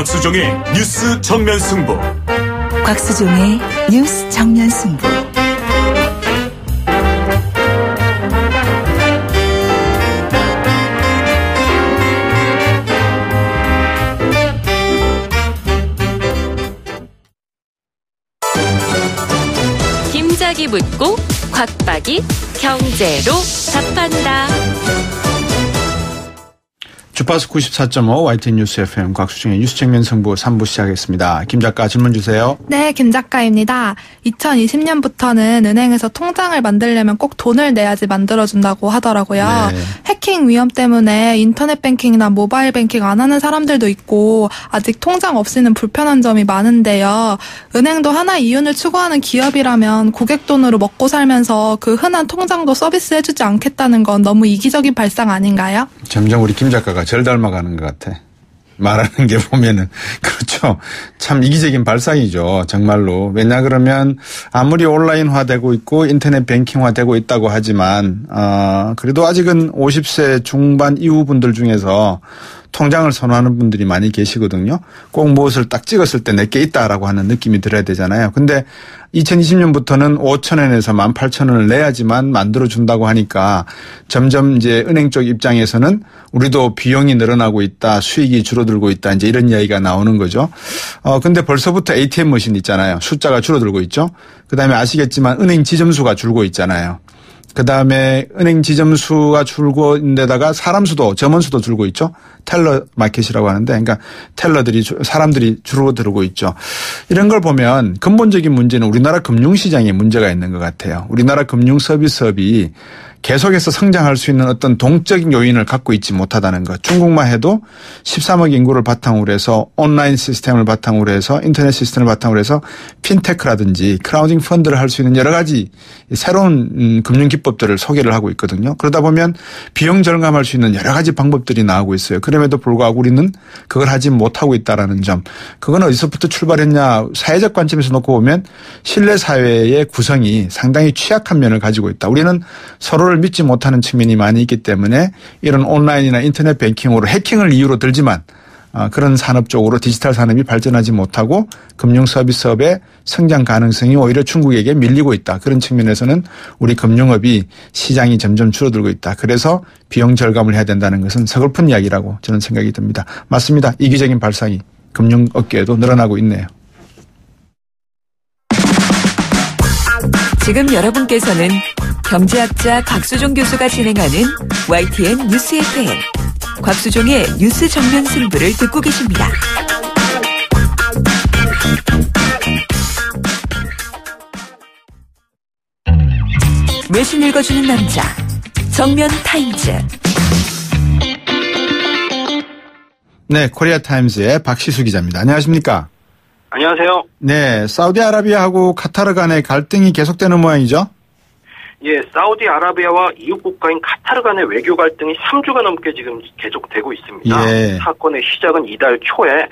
곽수종의 뉴스 정면 승부. 곽수종의 뉴스 정면 승부. 김작이 묻고 곽박이 경제로 답한다. 주파수 94.5 YTN 뉴스 FM 곽수종의 뉴스 정면 승부 3부 시작하겠습니다. 김 작가 질문 주세요. 네, 김 작가입니다. 2020년부터는 은행에서 통장을 만들려면 꼭 돈을 내야지 만들어준다고 하더라고요. 네. 해킹 위험 때문에 인터넷 뱅킹이나 모바일 뱅킹 안 하는 사람들도 있고 아직 통장 없이는 불편한 점이 많은데요. 은행도 하나의 이윤을 추구하는 기업이라면 고객 돈으로 먹고 살면서 그 흔한 통장도 서비스해주지 않겠다는 건 너무 이기적인 발상 아닌가요? 점점 우리 김 작가가 절 닮아가는 것 같아. 말하는 게 보면은. 그렇죠. 참 이기적인 발상이죠. 정말로. 왜냐 그러면 아무리 온라인화되고 있고 인터넷 뱅킹화되고 있다고 하지만 그래도 아직은 50세 중반 이후 분들 중에서 통장을 선호하는 분들이 많이 계시거든요. 꼭 무엇을 딱 찍었을 때 내게 있다라고 하는 느낌이 들어야 되잖아요. 근데 2020년부터는 5,000원에서 18,000원을 내야지만 만들어준다고 하니까 점점 이제 은행 쪽 입장에서는 우리도 비용이 늘어나고 있다, 수익이 줄어들고 있다, 이제 이런 이야기가 나오는 거죠. 근데 벌써부터 ATM 머신 있잖아요. 숫자가 줄어들고 있죠. 그 다음에 아시겠지만 은행 지점수가 줄고 있잖아요. 그 다음에 은행 지점수가 줄고 있는데다가 사람 수도, 점원 수도 줄고 있죠. 텔러 마켓이라고 하는데, 그러니까 사람들이 줄어들고 있죠. 이런 걸 보면 근본적인 문제는 우리나라 금융시장에 문제가 있는 것 같아요. 우리나라 금융 서비스업이 계속해서 성장할 수 있는 어떤 동적인 요인을 갖고 있지 못하다는 것. 중국만 해도 13억 인구를 바탕으로 해서 온라인 시스템을 바탕으로 해서 인터넷 시스템을 바탕으로 해서 핀테크라든지 크라우딩 펀드를 할 수 있는 여러 가지 새로운 금융 기법들을 소개를 하고 있거든요. 그러다 보면 비용 절감할 수 있는 여러 가지 방법들이 나오고 있어요. 그럼에도 불구하고 우리는 그걸 하지 못하고 있다라는 점. 그건 어디서부터 출발했냐. 사회적 관점에서 놓고 보면 신뢰 사회의 구성이 상당히 취약한 면을 가지고 있다. 우리는 서로를 믿지 못하는 측면이 많이 있기 때문에 이런 온라인이나 인터넷 뱅킹으로 해킹을 이유로 들지만 그런 산업 쪽으로 디지털 산업이 발전하지 못하고 금융 서비스업의 성장 가능성이 오히려 중국에게 밀리고 있다. 그런 측면에서는 우리 금융업이 시장이 점점 줄어들고 있다. 그래서 비용 절감을 해야 된다는 것은 서글픈 이야기라고 저는 생각이 듭니다. 맞습니다. 이기적인 발상이 금융업계에도 늘어나고 있네요. 지금 여러분께서는 경제학자 곽수종 교수가 진행하는 YTN 뉴스 FM 곽수종의 뉴스 정면 승부를 듣고 계십니다. 외신 읽어주는 남자 정면 타임즈. 네, 코리아 타임즈의 박시수 기자입니다. 안녕하십니까? 안녕하세요. 네, 사우디아라비아하고 카타르 간의 갈등이 계속되는 모양이죠? 예, 사우디아라비아와 이웃 국가인 카타르 간의 외교 갈등이 3주가 넘게 지금 계속되고 있습니다. 예. 사건의 시작은 이달 초에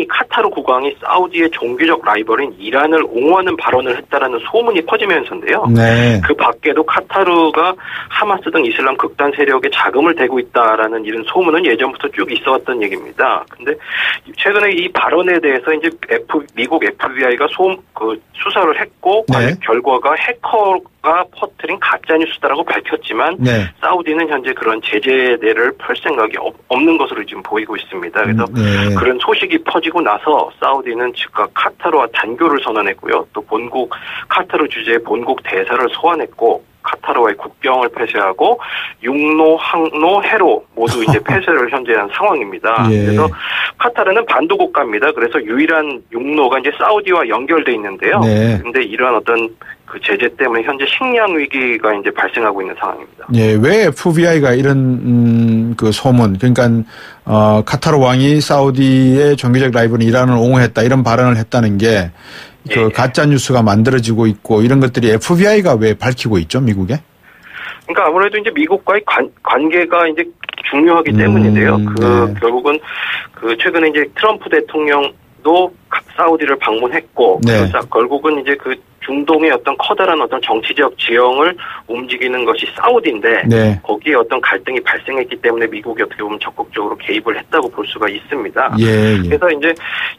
카타르 국왕이 사우디의 종교적 라이벌인 이란을 옹호하는 발언을 했다라는 소문이 퍼지면서인데요. 네. 그 밖에도 카타르가 하마스 등 이슬람 극단 세력에 자금을 대고 있다라는 이런 소문은 예전부터 쭉 있어왔던 얘기입니다. 근데 최근에 이 발언에 대해서 이제 미국 FBI가 수사를 했고 네. 결과가 해커가 퍼뜨린 가짜 뉴스다라고 밝혔지만 네. 사우디는 현재 그런 제재를 펼 생각이 없는 것으로 지금 보이고 있습니다. 그래서 네. 그런 소식이 퍼지고 나서 사우디는 즉각 카타르와 단교를 선언했고요. 또 카타르 주재의 본국 대사를 소환했고 카타르와의 국경을 폐쇄하고 육로, 항로, 해로 모두 이제 폐쇄를 현재 한 상황입니다. 예. 그래서 카타르는 반도 국가입니다. 그래서 유일한 육로가 이제 사우디와 연결돼 있는데요. 네. 근데 이러한 어떤 그 제재 때문에 현재 식량 위기가 이제 발생하고 있는 상황입니다. 예, 왜 FBI가 이런 그 소문, 그러니까 카타르 왕이 사우디의 종교적 라이벌인 이란을 옹호했다 이런 발언을 했다는 게 그 가짜 뉴스가 만들어지고 있고 이런 것들이 FBI가 왜 밝히고 있죠, 미국에? 그러니까 아무래도 이제 미국과의 관계가 이제 중요하기 때문인데요. 네. 결국은 최근에 이제 트럼프 대통령도 사우디를 방문했고, 네. 결국은 이제 중동의 어떤 커다란 어떤 정치적 지형을 움직이는 것이 사우디인데 네. 거기에 어떤 갈등이 발생했기 때문에 미국이 어떻게 보면 적극적으로 개입을 했다고 볼 수가 있습니다. 예. 그래서 이제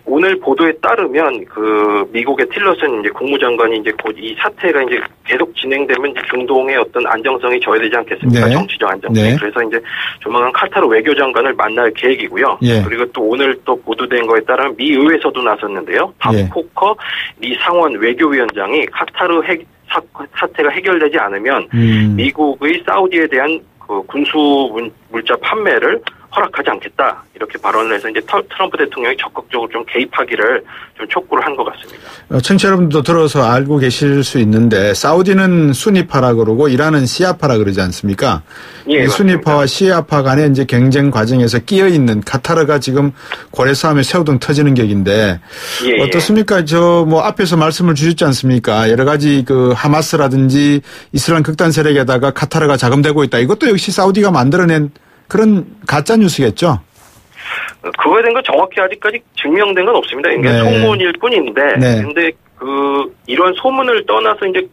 오늘 보도에 따르면 그 미국의 틸러슨 이제 국무장관이 이제 곧 이 사태가 이제 계속 진행되면 이제 중동의 어떤 안정성이 저해되지 않겠습니까? 네. 정치적 안정성. 네. 그래서 이제 조만간 카타르 외교장관을 만날 계획이고요. 예. 그리고 또 오늘 또 보도된 거에 따르면 미 의회에서도 나섰는데요. 밥 예. 포커 미 상원 외교위원장이 카타르 사태가 해결되지 않으면 미국의 사우디에 대한 그 군수 물자 판매를 허락하지 않겠다 이렇게 발언을 해서 이제 트럼프 대통령이 적극적으로 좀 개입하기를 좀 촉구를 한 것 같습니다. 청취자 여러분도 들어서 알고 계실 수 있는데 사우디는 수니파라 그러고 이란은 시아파라 그러지 않습니까? 예, 이 수니파와 시아파 간의 이제 경쟁 과정에서 끼어 있는 카타르가 지금 고래 싸움에 새우등 터지는 격인데 예, 어떻습니까? 저 뭐 앞에서 말씀을 주셨지 않습니까? 여러 가지 그 하마스라든지 이슬람 극단 세력에다가 카타르가 자금되고 있다. 이것도 역시 사우디가 만들어낸 그런 가짜 뉴스겠죠. 그거에 대한 건 정확히 아직까지 증명된 건 없습니다. 이게 네. 소문일 뿐인데, 네. 근데 이런 소문을 떠나서 이제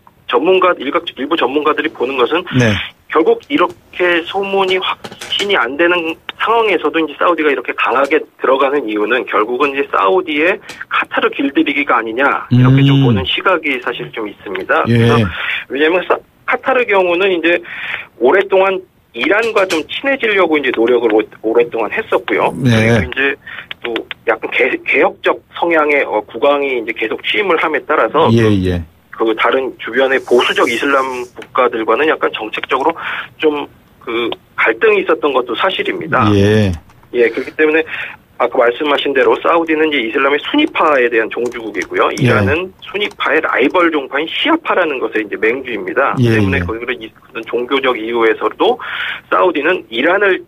일부 전문가들이 보는 것은 네. 결국 이렇게 소문이 확신이 안 되는 상황에서도 이제 사우디가 이렇게 강하게 들어가는 이유는 결국은 이제 사우디의 카타르 길들이기가 아니냐 이렇게 좀 보는 시각이 사실 좀 있습니다. 예. 그래서 왜냐하면 카타르 경우는 이제 오랫동안 이란과 좀 친해지려고 이제 노력을 오랫동안 했었고요. 네. 그리고 이제 또 약간 개혁적 성향의 국왕이 이제 계속 취임을 함에 따라서 예. 그 다른 주변의 보수적 이슬람 국가들과는 약간 정책적으로 좀 그 갈등이 있었던 것도 사실입니다. 예. 예, 그렇기 때문에 아까 말씀하신 대로 사우디는 이제 이슬람의 수니파에 대한 종주국이고요. 이란은 수니파의 라이벌 종파인 시아파라는 것에 이제 맹주입니다. 예. 때문에 그런 종교적 이유에서도 사우디는 이란을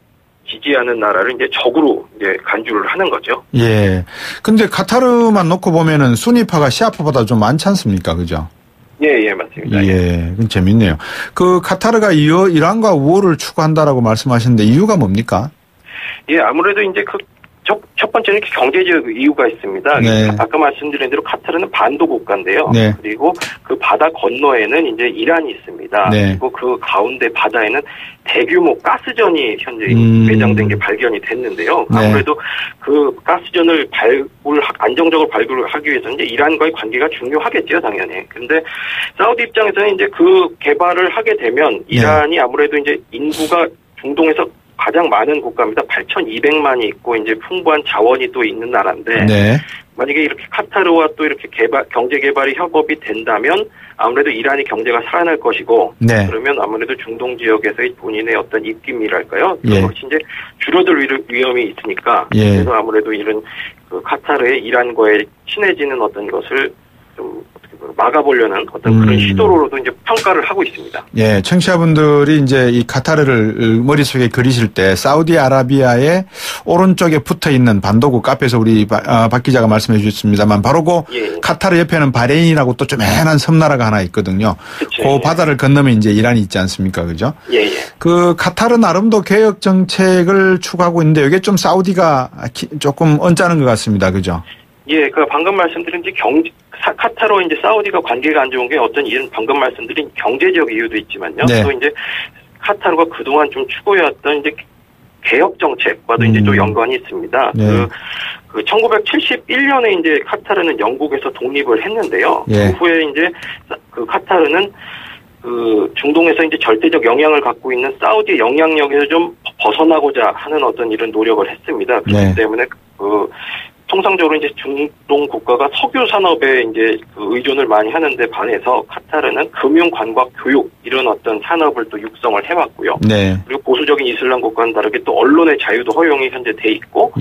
지지하는 나라를 이제 적으로 이제 간주를 하는 거죠. 예. 근데 카타르만 놓고 보면은 수니파가 시아파보다 좀 많지 않습니까? 그죠? 예, 맞습니다. 예. 그건 재밌네요. 그 카타르가 이란과 우호를 추구한다라고 말씀하셨는데 이유가 뭡니까? 예, 아무래도 이제 첫 번째는 경제적 이유가 있습니다. 네. 아까 말씀드린 대로 카타르는 반도 국가인데요. 네. 그리고 그 바다 건너에는 이제 이란이 있습니다. 네. 그리고 그 가운데 바다에는 대규모 가스전이 현재 매장된 게 발견이 됐는데요. 네. 아무래도 그 가스전을 안정적으로 발굴하기 위해서는 이제 이란과의 관계가 중요하겠죠, 당연히. 근데 사우디 입장에서는 이제 그 개발을 하게 되면 이란이 아무래도 이제 인구가 중동에서 가장 많은 국가입니다. 8,200만이 있고 이제 풍부한 자원이 또 있는 나라인데 네. 만약에 이렇게 카타르와 또 이렇게 경제 개발이 협업이 된다면 아무래도 이란이 경제가 살아날 것이고 네. 그러면 아무래도 중동 지역에서의 본인의 어떤 입김이랄까요? 예. 그것이 이제 줄어들 위험이 있으니까 예. 그래서 아무래도 이런 그 카타르의 이란과의 친해지는 어떤 것을 좀 막아보려는 어떤 그런 시도로도 이제 평가를 하고 있습니다. 예, 청취자분들이 이제 이 카타르를 머릿속에 그리실 때 사우디아라비아의 오른쪽에 붙어 있는 반도국 앞에서 우리 박 기자가 말씀해 주셨습니다만 바로 그 카타르 옆에는 바레인이라고 또 조그만한 섬나라가 하나 있거든요. 그쵸, 그 바다를 건너면 이제 이란이 있지 않습니까? 그죠? 예. 그 카타르 나름도 개혁 정책을 추구하고 있는데 이게 좀 사우디가 조금 언짢은 것 같습니다. 그죠? 예, 그 방금 말씀드린 카타르와 이제 사우디가 관계가 안 좋은 게 어떤 이런 방금 말씀드린 경제적 이유도 있지만요. 네. 또 이제 카타르가 그동안 좀 추구해왔던 이제 개혁 정책과도 이제 또 연관이 있습니다. 네. 그 1971년에 이제 카타르는 영국에서 독립을 했는데요. 예. 그 후에 이제 그 카타르는 그 중동에서 이제 절대적 영향을 갖고 있는 사우디의 영향력에서 좀 벗어나고자 하는 어떤 이런 노력을 했습니다. 그렇기 때문에 통상적으로 이제 중동 국가가 석유 산업에 이제 그 의존을 많이 하는데 반해서 카타르는 금융, 관광, 교육 이런 어떤 산업을 또 육성을 해왔고요. 네. 그리고 보수적인 이슬람 국가와는 다르게 또 언론의 자유도 허용이 현재 돼 있고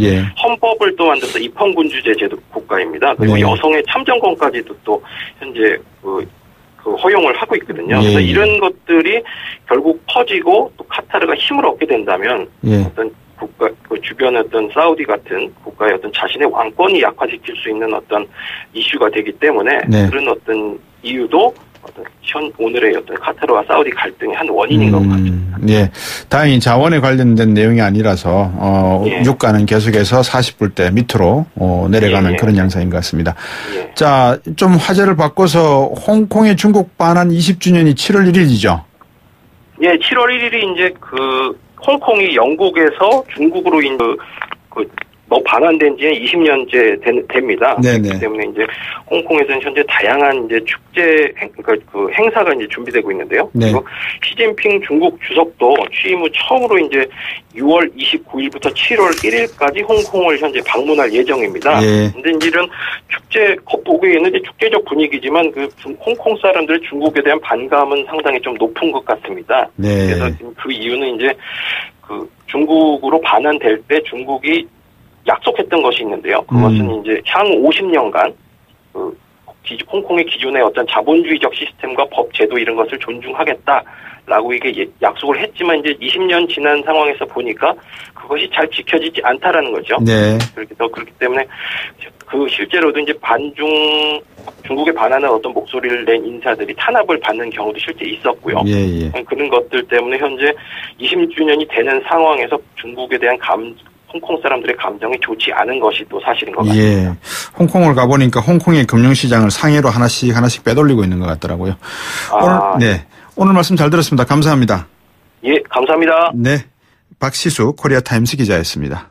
헌법을 또 만들어서 입헌군주제 제도 국가입니다. 그리고 여성의 참정권까지도 또 현재 그 허용을 하고 있거든요. 그래서 이런 것들이 결국 퍼지고 또 카타르가 힘을 얻게 된다면 어떤 국가, 그 주변의 어떤 사우디 같은 국가의 어떤 자신의 왕권이 약화시킬 수 있는 어떤 이슈가 되기 때문에 그런 어떤 이유도 오늘의 어떤 카타르와 사우디 갈등의 한 원인인 것 같습니다. 예. 다행히 자원에 관련된 내용이 아니라서, 예. 유가는 계속해서 40불대 밑으로, 내려가는 예. 그런 양상인 것 같습니다. 예. 자, 좀 화제를 바꿔서 홍콩의 중국 반환 20주년이 7월 1일이죠? 예, 7월 1일이 이제 홍콩이 영국에서 중국으로 반환된 지는 20년째 됩니다. 네네. 그렇기 때문에 이제 홍콩에서는 현재 다양한 이제 축제 행사가 이제 준비되고 있는데요. 네. 그리고 시진핑 중국 주석도 취임 후 처음으로 이제 6월 29일부터 7월 1일까지 홍콩을 현재 방문할 예정입니다. 예. 근데 이제 이런 축제 보기에는 이제 축제적 분위기지만 홍콩 사람들의 중국에 대한 반감은 상당히 좀 높은 것 같습니다. 네. 그래서 그 이유는 이제 중국으로 반환될 때 중국이 약속했던 것이 있는데요. 그것은 이제 향후 50년간 홍콩의 기존의 어떤 자본주의적 시스템과 법 제도 이런 것을 존중하겠다라고 이게 약속을 했지만 이제 20년 지난 상황에서 보니까 그것이 잘 지켜지지 않다라는 거죠. 네. 그렇기 때문에 실제로도 이제 중국에 반하는 어떤 목소리를 낸 인사들이 탄압을 받는 경우도 실제 있었고요. 예. 그런 것들 때문에 현재 20주년이 되는 상황에서 중국에 대한 홍콩 사람들의 감정이 좋지 않은 것이 또 사실인 것 같습니다. 예. 홍콩을 가보니까 홍콩의 금융시장을 상해로 하나씩 빼돌리고 있는 것 같더라고요. 오늘 말씀 잘 들었습니다. 감사합니다. 예, 감사합니다. 네. 박시수 코리아타임스 기자였습니다.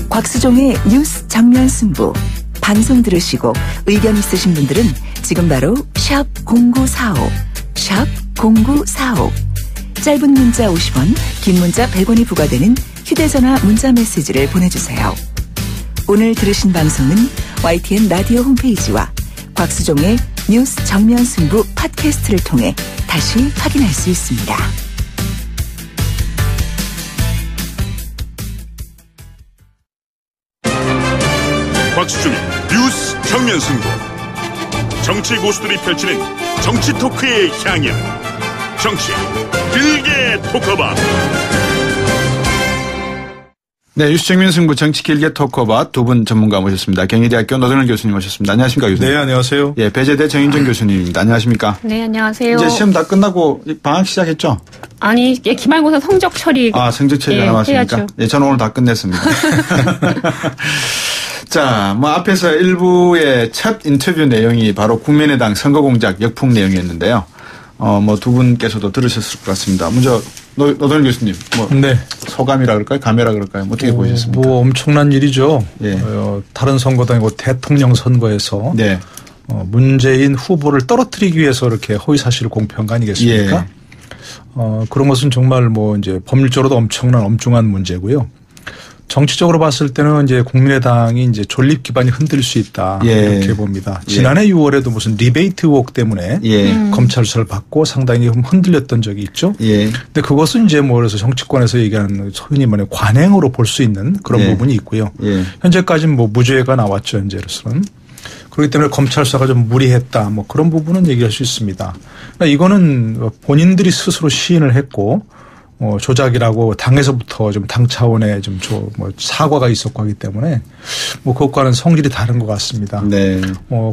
곽수종의 뉴스 정면 승부. 방송 들으시고 의견 있으신 분들은 지금 바로 샵 0945, 샵 0945. 짧은 문자 50원, 긴 문자 100원이 부과되는 휴대전화 문자 메시지를 보내주세요. 오늘 들으신 방송은 YTN 라디오 홈페이지와 곽수종의 뉴스 정면 승부 팟캐스트를 통해 다시 확인할 수 있습니다. 곽수종의 뉴스 정면 승부. 정치 고수들이 펼치는 정치 토크의 향연. 정치 길게 토크바. 네, 뉴스 정면 승부 정치 길게 토크바 두 분 전문가 모셨습니다. 경희대학교 노정일 교수님 모셨습니다. 안녕하십니까, 교수님? 네, 안녕하세요. 예, 배재대 정인정 교수님입니다. 안녕하십니까? 네, 안녕하세요. 이제 시험 다 끝나고 방학 시작했죠? 아니, 기말고사 성적 처리. 성적 처리가 남았습니까? 해야죠. 예, 저는 오늘 다 끝냈습니다. 자, 앞에서 일부의 첫 인터뷰 내용이 바로 국민의당 선거공작 역풍 내용이었는데요. 두 분께서도 들으셨을 것 같습니다. 먼저, 노동일 교수님, 네. 소감이라 그럴까요? 감회라 그럴까요? 어떻게 보셨습니까? 엄청난 일이죠. 예. 다른 선거도 아니고 대통령 선거에서. 네. 문재인 후보를 떨어뜨리기 위해서 이렇게 허위 사실을 공표한 거 아니겠습니까? 예. 그런 것은 정말 이제 법률적으로도 엄중한 문제고요. 정치적으로 봤을 때는 이제 국민의당이 이제 존립 기반이 흔들릴 수 있다. 예. 이렇게 봅니다. 지난해 6월에도 무슨 리베이트 의혹 때문에 검찰 수사를 받고 상당히 흔들렸던 적이 있죠. 예. 근데 그것은 이제 그래서 정치권에서 얘기하는 흔히 말하는 관행으로 볼 수 있는 그런 부분이 있고요. 예. 현재까지는 무죄가 나왔죠, 현재로서는. 그렇기 때문에 검찰 수사가 좀 무리했다. 그런 부분은 얘기할 수 있습니다. 그러니까 이거는 본인들이 스스로 시인을 했고 조작이라고 당에서부터 좀 당 차원의 사과가 있었고 하기 때문에 그것과는 성질이 다른 것 같습니다. 네.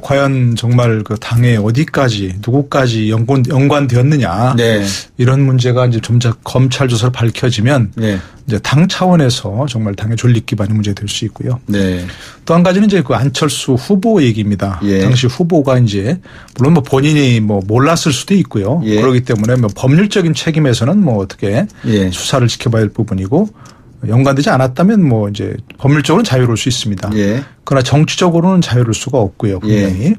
과연 정말 그 당에 어디까지 누구까지 연관되었느냐. 네. 이런 문제가 이제 점차 검찰 조사로 밝혀지면 네. 이제 당 차원에서 정말 당의 존립 기반이 문제될 수 있고요. 네. 또 한 가지는 이제 그 안철수 후보 얘기입니다. 예. 당시 후보가 이제 물론 본인이 몰랐을 수도 있고요. 예. 그렇기 때문에 법률적인 책임에서는 어떻게 예. 수사를 지켜봐야 할 부분이고 연관되지 않았다면 이제 법률적으로는 자유로울 수 있습니다. 예. 그러나 정치적으로는 자유로울 수가 없고요. 분명히. 예.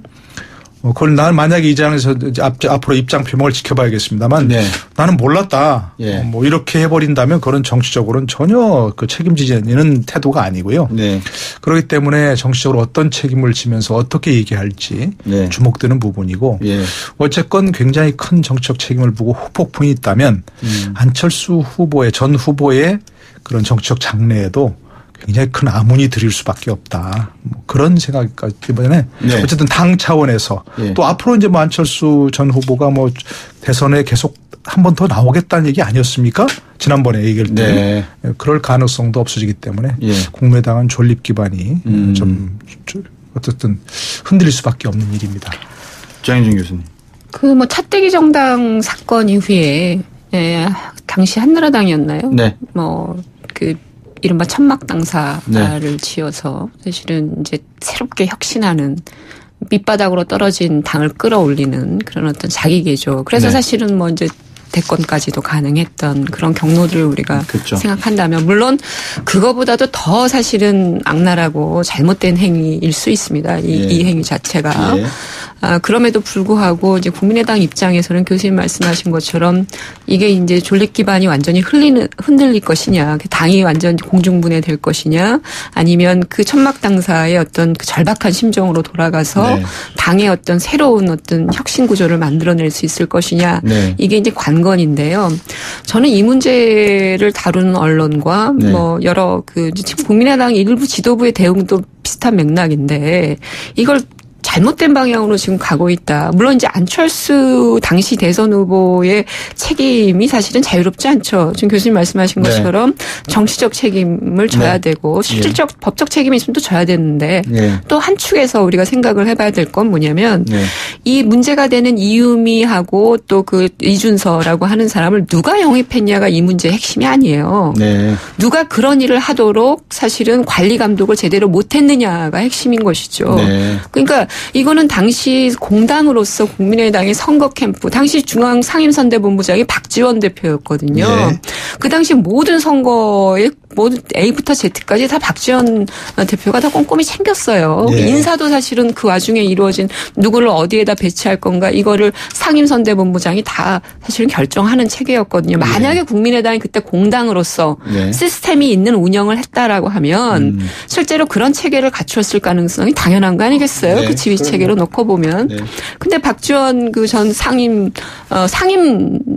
그걸 나는 만약에 이 장에서 앞으로 입장 표명을 지켜봐야겠습니다만 네. 나는 몰랐다. 예. 이렇게 해버린다면 그런 정치적으로는 전혀 책임지는 태도가 아니고요. 네. 그렇기 때문에 정치적으로 어떤 책임을 지면서 어떻게 얘기할지 네. 주목되는 부분이고 예. 어쨌건 굉장히 큰 정치적 책임을 물고 후폭풍이 있다면 안철수 전 후보의 그런 정치적 장래에도 굉장히 큰 아문이 들일 수밖에 없다. 그런 생각까지 때문에 네. 어쨌든 당 차원에서 예. 또 앞으로 이제 안철수 전 후보가 대선에 계속 한 번 더 나오겠다는 얘기 아니었습니까? 지난번에 얘기할 때. 네. 그럴 가능성도 없어지기 때문에 예. 국민의당은 존립 기반이 좀 어쨌든 흔들릴 수밖에 없는 일입니다. 장혜진 교수님. 그 차떼기 정당 사건 이후에 당시 한나라당이었나요? 네. 이른바 천막 당사를 네. 지어서 사실은 이제 새롭게 혁신하는 밑바닥으로 떨어진 당을 끌어올리는 그런 어떤 자기 개조. 그래서 네. 사실은 이제 대권까지도 가능했던 그런 경로들을 우리가 그렇죠. 생각한다면 물론 그거보다도 더 사실은 악랄하고 잘못된 행위일 수 있습니다. 이 행위 자체가. 예. 그럼에도 불구하고 이제 국민의당 입장에서는 교수님 말씀하신 것처럼 이게 이제 존립 기반이 완전히 흔들릴 것이냐, 당이 완전 공중분해될 것이냐, 아니면 그 천막 당사의 어떤 그 절박한 심정으로 돌아가서 네. 당의 어떤 새로운 어떤 혁신 구조를 만들어낼 수 있을 것이냐, 네. 이게 이제 관건인데요. 저는 이 문제를 다루는 언론과 네. 여러 지금 국민의당 일부 지도부의 대응도 비슷한 맥락인데 이걸 잘못된 방향으로 지금 가고 있다. 물론 이제 안철수 당시 대선 후보의 책임이 사실은 자유롭지 않죠. 지금 교수님 말씀하신 네. 것처럼 정치적 책임을 져야 네. 되고 실질적 법적 책임이 있으면 또 져야 되는데 네. 또 한 축에서 우리가 생각을 해봐야 될 건 뭐냐면 네. 이 문제가 되는 이유미하고 또 그 이준서라고 하는 사람을 누가 영입했냐가 이 문제의 핵심이 아니에요. 네. 누가 그런 일을 하도록 사실은 관리 감독을 제대로 못했느냐가 핵심인 것이죠. 네. 그러니까 이거는 당시 공당으로서 국민의당의 선거 캠프, 당시 중앙 상임선대본부장이 박지원 대표였거든요. 네. 그 당시 모든 선거에 모든 A부터 Z까지 다 박지원 대표가 다 꼼꼼히 챙겼어요. 네. 인사도 사실은 그 와중에 이루어진 누구를 어디에다 배치할 건가 이거를 상임선대본부장이 다 사실은 결정하는 체계였거든요. 만약에 국민의당이 그때 공당으로서 네. 시스템이 있는 운영을 했다라고 하면 실제로 그런 체계를 갖추었을 가능성이 당연한 거 아니겠어요? 네. 그 지휘 체계로 놓고 보면. 네. 근데 박지원 그 전 상임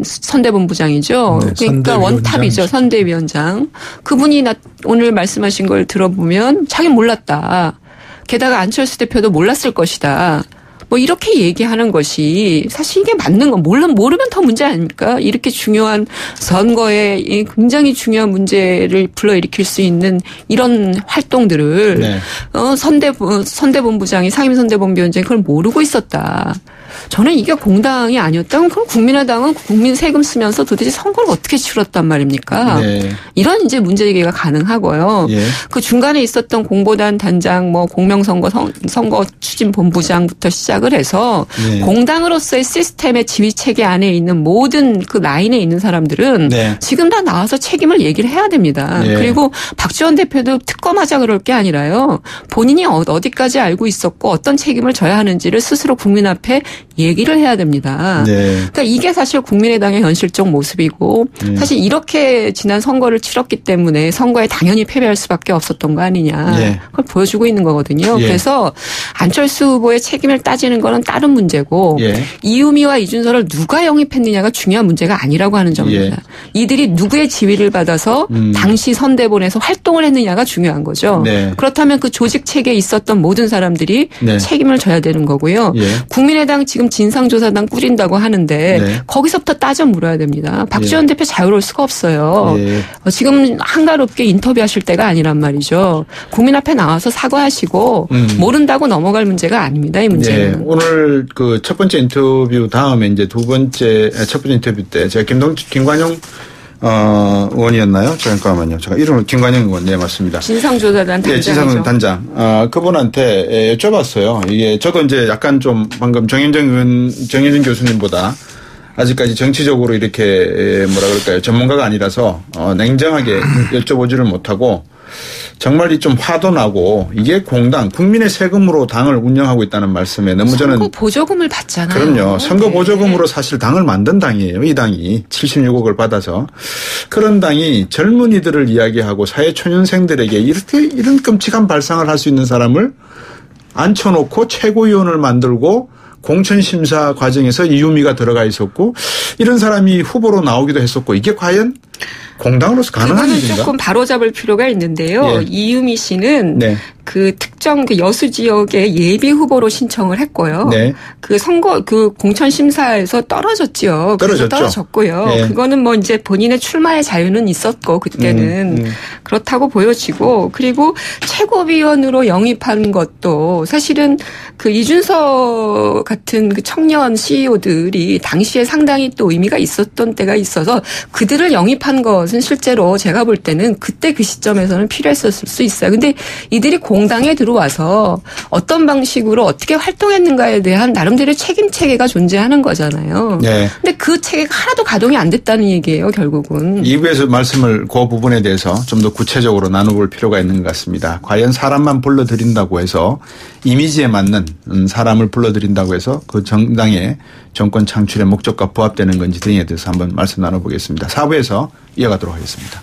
선대본부장이죠. 네, 그러니까 원탑이죠. 선대위원장. 그분이 오늘 말씀하신 걸 들어보면 자기는 몰랐다. 게다가 안철수 대표도 몰랐을 것이다. 이렇게 얘기하는 것이 사실 이게 맞는 건 모르면 더 문제 아닙니까? 이렇게 중요한 선거에 굉장히 중요한 문제를 불러일으킬 수 있는 이런 활동들을 네. 선대본부장이 상임선대본부위원장이 그걸 모르고 있었다. 저는 이게 공당이 아니었다면 그럼 국민의당은 국민 세금 쓰면서 도대체 선거를 어떻게 치렀단 말입니까? 네. 이런 이제 문제 제기가 가능하고요. 예. 그 중간에 있었던 공보단 단장, 공명선거 선거 추진 본부장부터 시작을 해서 네. 공당으로서의 시스템의 지휘 체계 안에 있는 모든 그 라인에 있는 사람들은 네. 지금 다 나와서 책임을 얘기를 해야 됩니다. 예. 그리고 박지원 대표도 특검하자 그럴 게 아니라요. 본인이 어디까지 알고 있었고 어떤 책임을 져야 하는지를 스스로 국민 앞에 얘기를 해야 됩니다. 네. 그러니까 이게 사실 국민의당의 현실적 모습이고 사실 이렇게 지난 선거를 치렀기 때문에 선거에 당연히 패배할 수밖에 없었던 거 아니냐. 예. 그걸 보여주고 있는 거거든요. 예. 그래서 안철수 후보의 책임을 따지는 거는 다른 문제고 예. 이유미와 이준서를 누가 영입했느냐가 중요한 문제가 아니라고 하는 점입니다. 예. 이들이 누구의 지위를 받아서 당시 선대본에서 활동을 했느냐가 중요한 거죠. 네. 그렇다면 그 조직 체계에 있었던 모든 사람들이 네. 책임을 져야 되는 거고요. 예. 국민의당 지금 진상조사단 꾸린다고 하는데 네. 거기서부터 따져 물어야 됩니다. 박지원 대표 자유로울 수가 없어요. 예. 지금 한가롭게 인터뷰하실 때가 아니란 말이죠. 국민 앞에 나와서 사과하시고 모른다고 넘어갈 문제가 아닙니다. 이 문제는. 예. 오늘 그 첫 번째 인터뷰 다음에 이제 첫 번째 인터뷰 때 제가 김관영 의원이었나요? 잠깐만요. 제가 이름을 김관영 의원. 네, 맞습니다. 진상조사단 단장이죠. 네, 진상조사단 단장. 그분한테 여쭤봤어요. 이게 저도 이제 약간 좀 방금 정현정 교수님보다 아직까지 정치적으로 이렇게 뭐라 그럴까요? 전문가가 아니라서 냉정하게 여쭤보지를 못하고 정말 좀 화도 나고 이게 공당 국민의 세금으로 당을 운영하고 있다는 말씀에 너무 저는 선거 보조금을 받잖아요. 그럼요. 선거 네. 보조금으로 사실 당을 만든 당이에요. 이 당이 76억을 받아서 그런 당이 젊은이들을 이야기하고 사회초년생들에게 이런 끔찍한 발상을 할 수 있는 사람을 앉혀놓고 최고위원을 만들고 공천심사 과정에서 이유미가 들어가 있었고 이런 사람이 후보로 나오기도 했었고 이게 과연 공당으로서 가능한 그거는 일인가? 조금 바로잡을 필요가 있는데요. 예. 이유미 씨는 네. 그 특정 그 여수 지역의 예비 후보로 신청을 했고요. 네. 그 선거 그 공천 심사에서 떨어졌지요. 그래서 떨어졌죠. 떨어졌고요. 예. 그거는 뭐 이제 본인의 출마의 자유는 있었고 그때는 그렇다고 보여지고 그리고 최고위원으로 영입한 것도 사실은 그 이준석 같은 그 청년 CEO들이 당시에 상당히 또 의미가 있었던 때가 있어서 그들을 영입한 것은 실제로 제가 볼 때는 그때 그 시점에서는 필요했었을 수 있어요. 근데 이들이 공당에 들어와서 어떤 방식으로 어떻게 활동했는가에 대한 나름대로의 책임 체계가 존재하는 거잖아요. 네. 근데 그 체계가 하나도 가동이 안 됐다는 얘기예요, 결국은. 2부에서 말씀을 그 부분에 대해서 좀 더 구체적으로 나눠볼 필요가 있는 것 같습니다. 과연 사람만 불러들인다고 해서 이미지에 맞는 사람을 불러들인다고 해서 그 정당의 정권 창출의 목적과 부합되는 건지 등에 대해서 한번 말씀 나눠보겠습니다. 4부에서 이어가도록 하겠습니다.